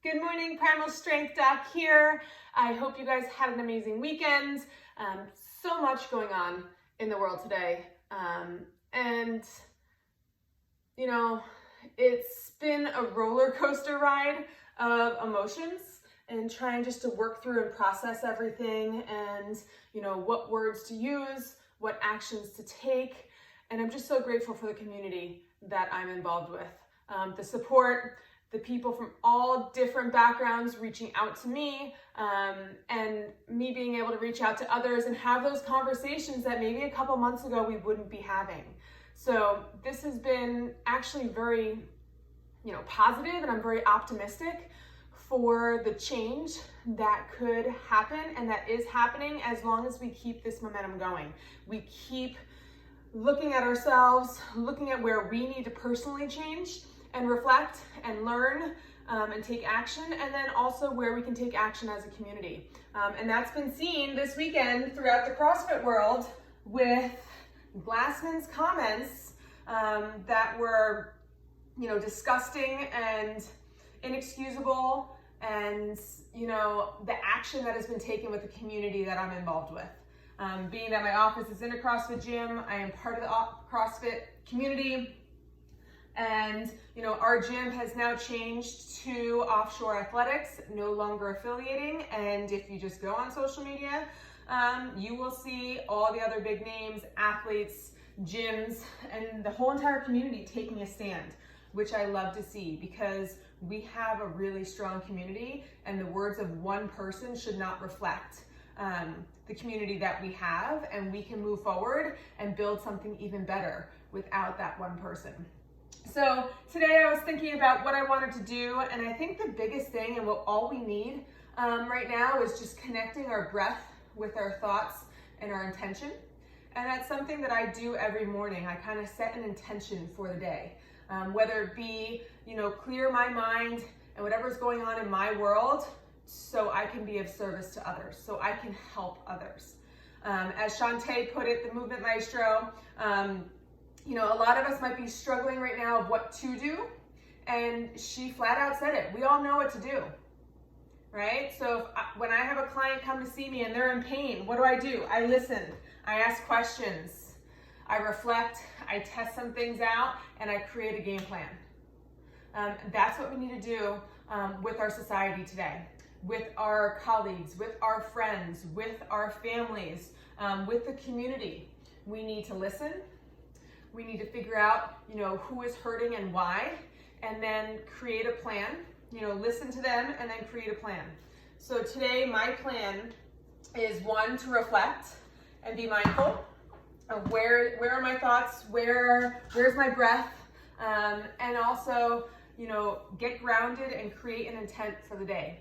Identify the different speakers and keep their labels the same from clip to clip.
Speaker 1: Good morning, Primal Strength Doc here. I hope you guys had an amazing weekend. So much going on in the world today. And you know, it's been a roller coaster ride of emotions and trying just to work through and process everything and, what words to use, what actions to take. And I'm just so grateful for the community that I'm involved with. The support, the people from all different backgrounds reaching out to me, and me being able to reach out to others and have those conversations that maybe a couple months ago we wouldn't be having. So this has been actually very, positive, and I'm very optimistic for the change that could happen and that is happening as long as we keep this momentum going. We keep looking at ourselves, looking at where we need to personally change and reflect and learn and take action, and then also where we can take action as a community. And that's been seen this weekend throughout the CrossFit world with Glassman's comments that were, disgusting and inexcusable, and, the action that has been taken with the community that I'm involved with. Being that my office is in a CrossFit gym, I am part of the CrossFit community. And, our gym has now changed to Offshore Athletics, no longer affiliating. And if you just go on social media, you will see all the other big names, athletes, gyms, and the whole entire community taking a stand, which I love to see because we have a really strong community, and the words of one person should not reflect the community that we have, and we can move forward and build something even better without that one person. So today I was thinking about what I wanted to do, and I think the biggest thing and what all we need right now is just connecting our breath with our thoughts and our intention. And that's something that I do every morning. I kind of set an intention for the day, whether it be, clear my mind and whatever's going on in my world so I can be of service to others, so I can help others. As Shantae put it, the movement maestro, a lot of us might be struggling right now of what to do, and she flat out said it. We all know what to do, right? So when I have a client come to see me and they're in pain, what do? I listen, I ask questions, I reflect, I test some things out, and I create a game plan. That's what we need to do with our society today, with our colleagues, with our friends, with our families, with the community. We need to listen. We need to figure out, who is hurting and why, and then create a plan, listen to them and then create a plan. So today my plan is one, to reflect and be mindful of where are my thoughts, where's my breath, and also, get grounded and create an intent for the day.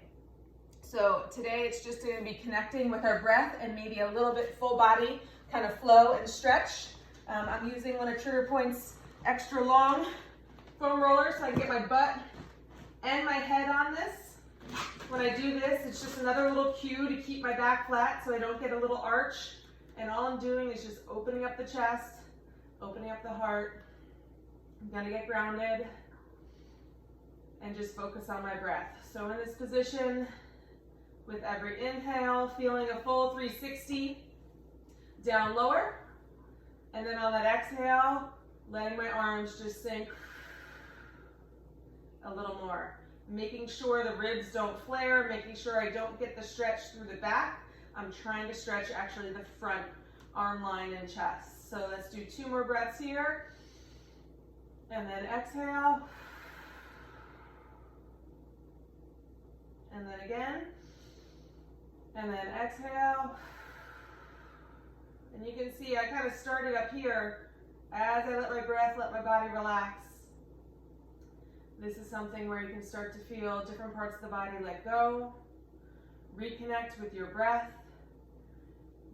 Speaker 1: So today it's just going to be connecting with our breath and maybe a little bit full body kind of flow and stretch. I'm using one of Trigger Point's extra long foam rollers so I can get my butt and my head on this. When I do this, it's just another little cue to keep my back flat so I don't get a little arch. And all I'm doing is just opening up the chest, opening up the heart. I'm gonna get grounded and just focus on my breath. So in this position, with every inhale, feeling a full 360, down lower. And then on that exhale, letting my arms just sink a little more. Making sure the ribs don't flare, making sure I don't get the stretch through the back. I'm trying to stretch actually the front arm line and chest. So let's do 2 more breaths here. And then exhale. And then again. And then exhale. And you can see I kind of started up here as I let my breath, let my body relax. This is something where you can start to feel different parts of the body let go. Reconnect with your breath.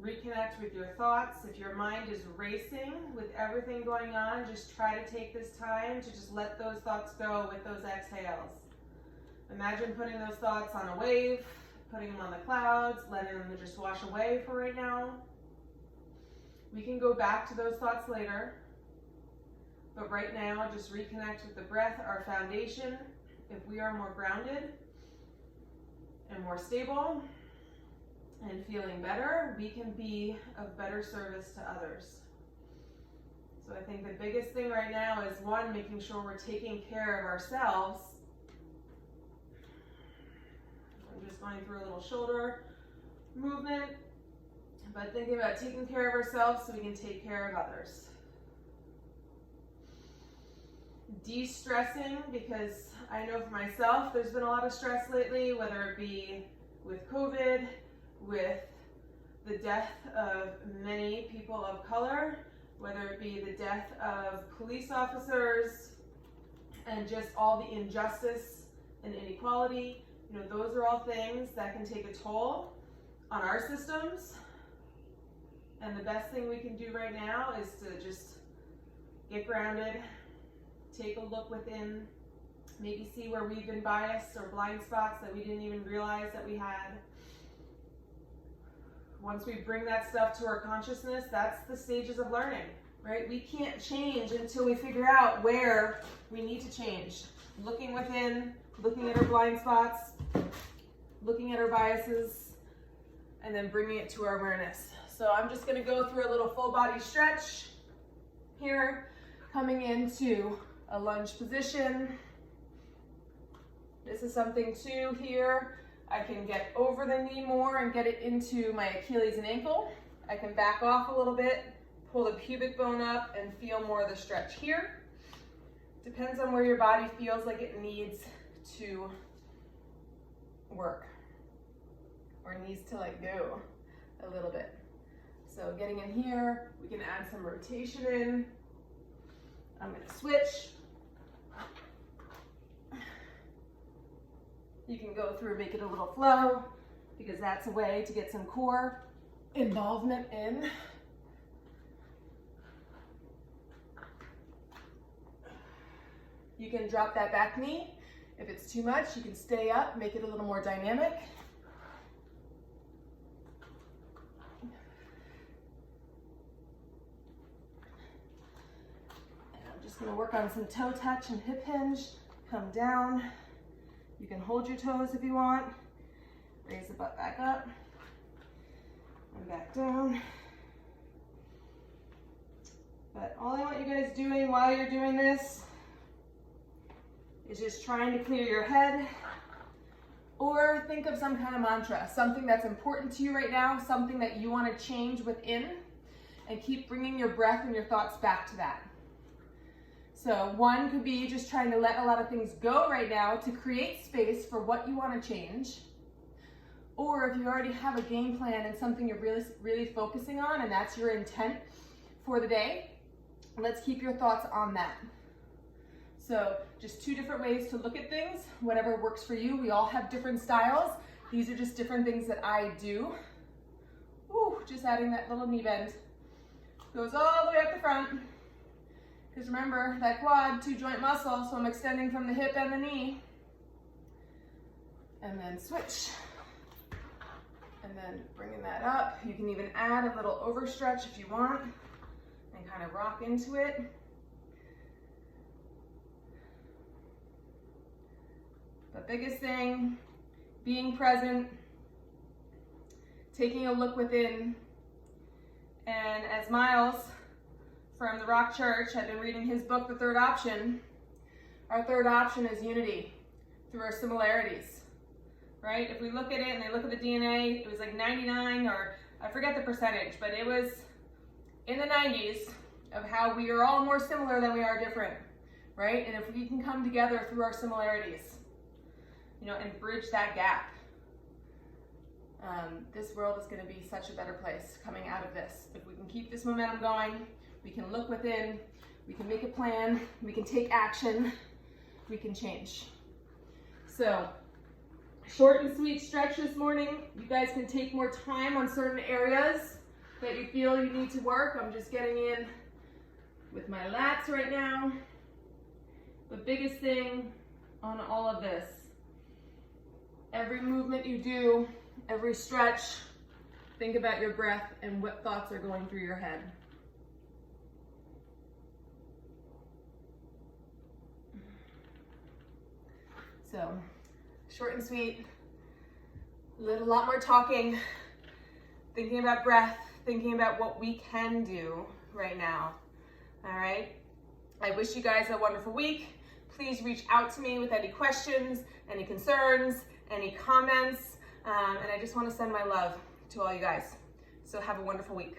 Speaker 1: Reconnect with your thoughts. If your mind is racing with everything going on, just try to take this time to just let those thoughts go with those exhales. Imagine putting those thoughts on a wave, putting them on the clouds, letting them just wash away for right now. We can go back to those thoughts later, But right now, just reconnect with the breath, our foundation. If we are more grounded, and more stable and feeling better, we can be of better service to others. So I think the biggest thing right now is, one, making sure we're taking care of ourselves. I'm just going through a little shoulder movement, but thinking about taking care of ourselves so we can take care of others. De-stressing, because I know for myself there's been a lot of stress lately, whether it be with COVID, with the death of many people of color, whether it be the death of police officers, and just all the injustice and inequality. You know, those are all things that can take a toll on our systems. And the best thing we can do right now is to just get grounded, take a look within, maybe see where we've been biased or blind spots that we didn't even realize that we had. Once we bring that stuff to our consciousness, that's the stages of learning, right? We can't change until we figure out where we need to change. Looking within, looking at our blind spots, looking at our biases, and then bringing it to our awareness. So I'm just gonna go through a little full body stretch here, coming into a lunge position. This is something too here. I can get over the knee more and get it into my Achilles and ankle. I can back off a little bit, pull the pubic bone up and feel more of the stretch here. Depends on where your body feels like it needs to work or needs to let go a little bit. So getting in here, we can add some rotation in. I'm gonna switch. You can go through, make it a little flow, because that's a way to get some core involvement in. You can drop that back knee. If it's too much, you can stay up, make it a little more dynamic. And I'm just gonna work on some toe touch and hip hinge. Come down. You can hold your toes if you want. Raise the butt back up and back down. But all I want you guys doing while you're doing this is just trying to clear your head, or think of some kind of mantra, something that's important to you right now, something that you want to change within, and keep bringing your breath and your thoughts back to that. So one could be just trying to let a lot of things go right now to create space for what you want to change. Or if you already have a game plan and something you're really focusing on, and that's your intent for the day, let's keep your thoughts on that. So just two different ways to look at things, whatever works for you. We all have different styles. These are just different things that I do. Ooh, just adding that little knee bend. Goes all the way up the front. Because remember, that quad, 2 joint muscle, so I'm extending from the hip and the knee. And then switch. And then bringing that up. You can even add a little overstretch if you want, and kind of rock into it. The biggest thing, being present, taking a look within, and as Miles from the Rock Church, I've been reading his book, The Third Option. Our third option is unity through our similarities, right? If we look at it and they look at the DNA, it was like 99, or I forget the percentage, but it was in the 90s of how we are all more similar than we are different, right? And if we can come together through our similarities, you know, and bridge that gap, this world is going to be such a better place coming out of this. If we can keep this momentum going, we can look within, we can make a plan, we can take action, we can change. So, short and sweet stretch this morning. You guys can take more time on certain areas that you feel you need to work. I'm just getting in with my lats right now. The biggest thing on all of this, every movement you do, every stretch, think about your breath and what thoughts are going through your head. So, short and sweet. A lot more talking, thinking about breath, thinking about what we can do right now. All right? I wish you guys a wonderful week. Please reach out to me with any questions, any concerns, any comments. And I just want to send my love to all you guys. So have a wonderful week.